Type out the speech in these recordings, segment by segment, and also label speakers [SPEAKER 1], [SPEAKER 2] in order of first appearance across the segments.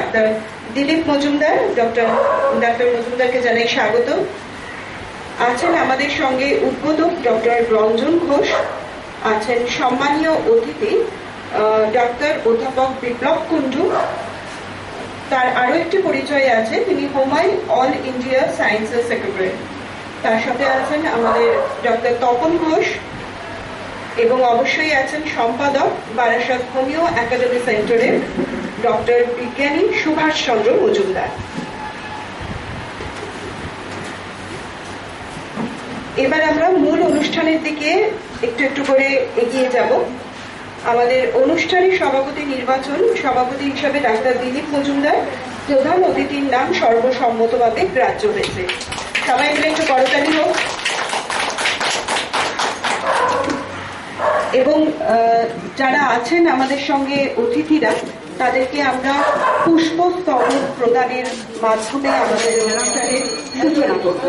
[SPEAKER 1] Doctor Dilip Majumdar. Doctor মজুমদারকে জানাই স্বাগত। আছেন আমাদের সঙ্গে উদ্বোধক ডক্টর রঞ্জন ঘোষ, আছেন সম্মানীয় অতিথি ডাক্তার অধ্যাপক বিপ্লব কুণ্ডু। তার আরো একটি পরিচয় আছে, তিনি হোমাইল অল ইন্ডিয়া সায়েন্সের সেক্রেটারি। তার সাথে আছেন আমাদের ডক্টর তপন ঘোষ এবং অবশ্যই আছেন সম্পাদক বারাসাত হোমিও একাডেমি সেন্টারের ডক্টর বিজ্ঞানী সুভাষ চন্দ্র মজুমদার। এবার আমরা মূল অনুষ্ঠানের দিকে একটু একটু করে এগিয়ে যাব। আমাদের অনুষ্ঠানের সভাপতি নির্বাচন, সভাপতি হিসাবে ডাক্তার দিলীপ মজুমদার, প্রধান অতিথির নাম সর্বসম্মতভাবে গ্রাহ্য হয়েছে। সবাই মিলে একটু করতালি হোক। এবং যারা আছেন আমাদের সঙ্গে অতিথিরা, তাদেরকে আমরা পুষ্পস্তবক প্রদানের মাধ্যমে আমাদের অনুষ্ঠানের সূচনা করব।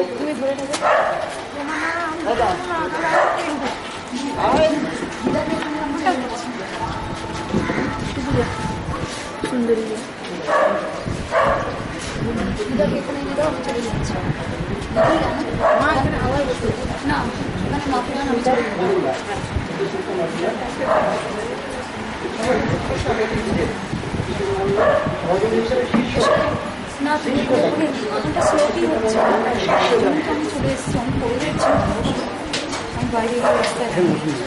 [SPEAKER 2] সুন্দরী না না স্লোটি হচ্ছে আমি চলে এসেছি, আমি পড়ে যাচ্ছি, আমি বাইরে গিয়ে